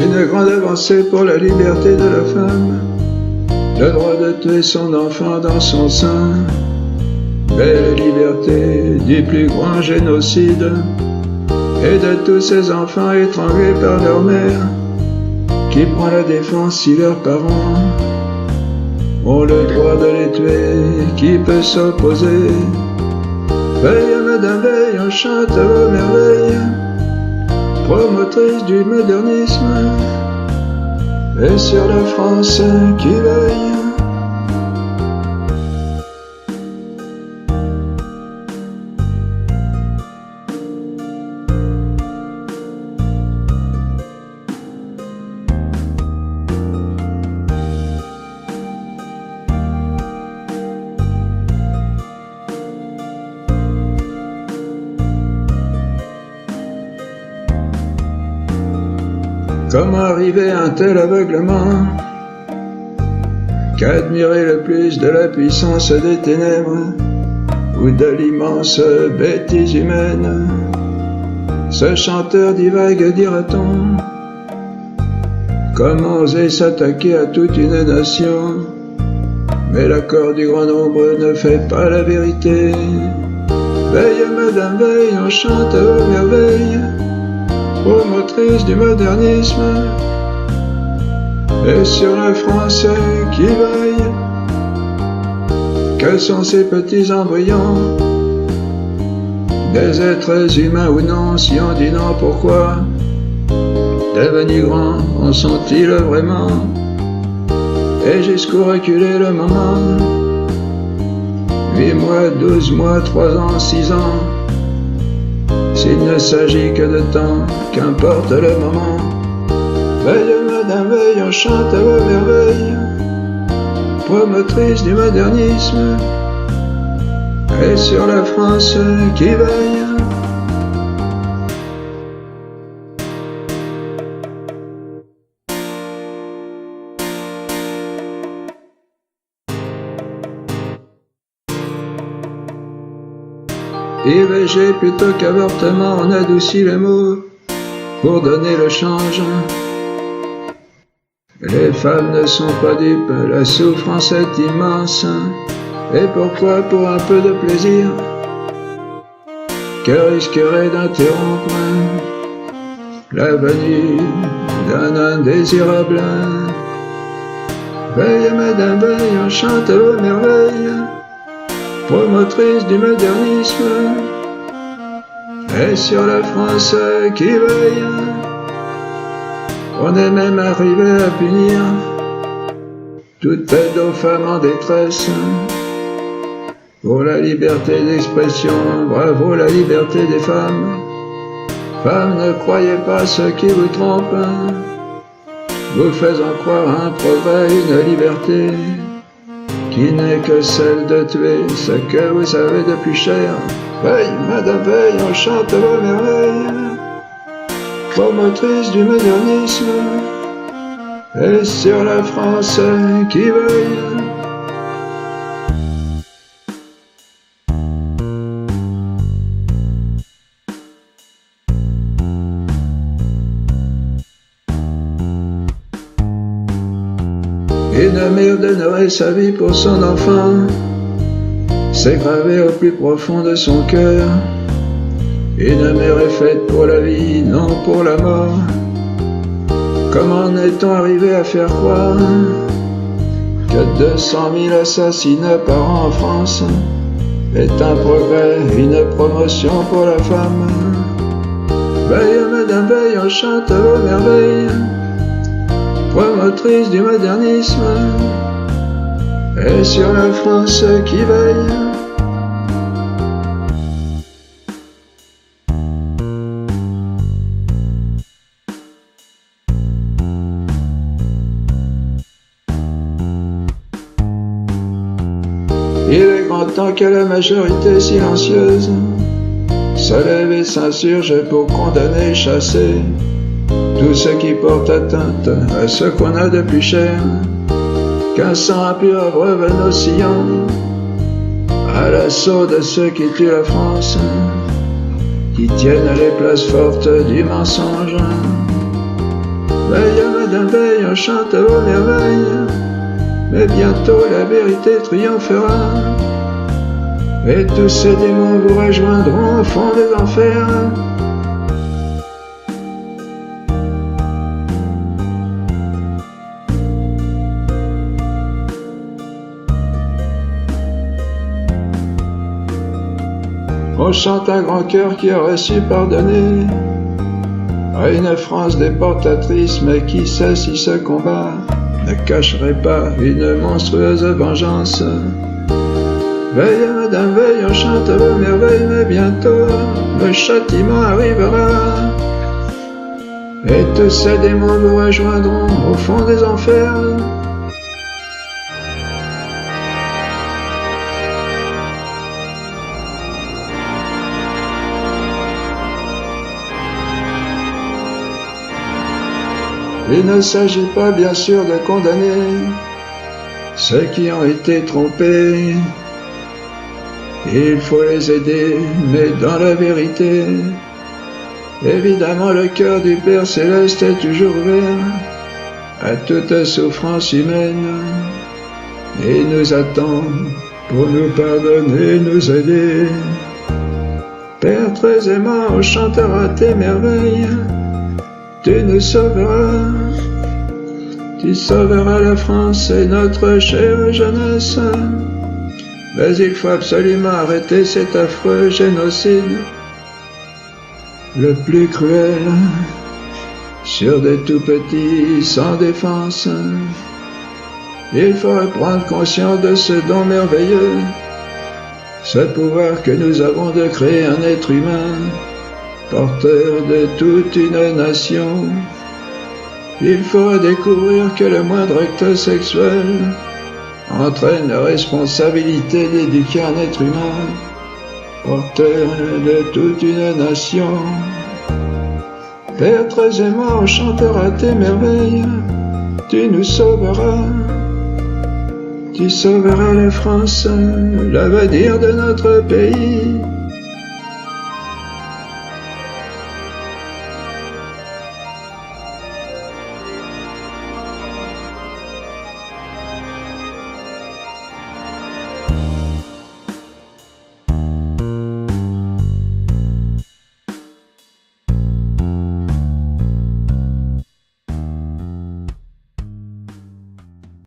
Une grande avancée pour la liberté de la femme, le droit de tuer son enfant dans son sein. Belle liberté du plus grand génocide, et de tous ces enfants étranglés par leur mère. Qui prend la défense si leurs parents ont le droit de les tuer? Qui peut s'opposer? Veille, Madame Veille, on chante vos merveilles, promotrice du modernisme, et sur la France qui veille. Comment arriver à un tel aveuglement qu'admirer le plus de la puissance des ténèbres ou de l'immense bêtise humaine? Ce chanteur divague, dira-t-on. Comment oser s'attaquer à toute une nation? Mais l'accord du grand nombre ne fait pas la vérité. Veille, Madame Veille, on chante aux merveilles, promotrice du modernisme, et sur la France qui veille. Quels sont ces petits embryons? Des êtres humains ou non? Si on dit non, pourquoi? Devenus grands, en sont-ils vraiment? Et jusqu'où reculer le moment? 8 mois, 12 mois, 3 ans, 6 ans. S'il ne s'agit que de temps, qu'importe le moment. Veille, Madame Veille, on chante vos merveilles, promotrice du modernisme, et sur la France qui veille. IVG plutôt qu'avortement, on adoucit les mots pour donner le change. Les femmes ne sont pas dupes, la souffrance est immense. Et pourquoi pour un peu de plaisir que risquerait d'interrompre la venue d'un indésirable? Veille, Madame Veille, on chante vos merveilles, promotrice du modernisme, et sur la France qui veille. On est même arrivé à punir toute aide aux femmes en détresse. Pour la liberté d'expression, bravo la liberté des femmes. Femmes, ne croyez pas ce qui vous trompe, vous faisant croire un progrès, une liberté qui n'est que celle de tuer ce que vous avez de plus cher. Veille, Madame Veille, on chante vos merveilles, promotrice du modernisme, et sur la France qui veille. Une mère donnerait sa vie pour son enfant, c'est gravé au plus profond de son cœur. Une mère est faite pour la vie, non pour la mort. Comment en est-on arrivé à faire croire que 200 000 assassinats par an en France est un progrès, une promotion pour la femme? Veille, Madame Veille, on chante vos merveilles, promotrice du modernisme, et sur la France qui veille. Il est grand temps que la majorité silencieuse se lève et s'insurge pour condamner et chasser tout ce qui porte atteinte à ce qu'on a de plus cher, qu'un sang impur abreuve nos sillons, à l'assaut de ceux qui tuent la France, qui tiennent les places fortes du mensonge. Veille, madame, veille, on chante vos merveilles, mais bientôt la vérité triomphera, et tous ces démons vous rejoindront au fond des enfers. On chante un grand cœur qui aurait su pardonner à une France déportatrice, mais qui sait si ce combat ne cacherait pas une monstrueuse vengeance. Veille, madame, veille, on chante vos merveilles, mais bientôt le châtiment arrivera, et tous ces démons vous rejoindront au fond des enfers. Il ne s'agit pas bien sûr de condamner ceux qui ont été trompés. Il faut les aider, mais dans la vérité. Évidemment, le cœur du Père Céleste est toujours ouvert à toute souffrance humaine, et il nous attend pour nous pardonner, nous aider. Père très aimant, on chantera tes merveilles. Tu nous sauveras, tu sauveras la France et notre chère jeunesse. Mais il faut absolument arrêter cet affreux génocide, le plus cruel, sur des tout-petits sans défense. Il faut prendre conscience de ce don merveilleux, ce pouvoir que nous avons de créer un être humain, porteur de toute une nation. Il faut découvrir que le moindre acte sexuel entraîne la responsabilité d'éduquer un être humain, porteur de toute une nation. Père très aimant, on chantera tes merveilles, tu nous sauveras, tu sauveras la France, l'avenir de notre pays.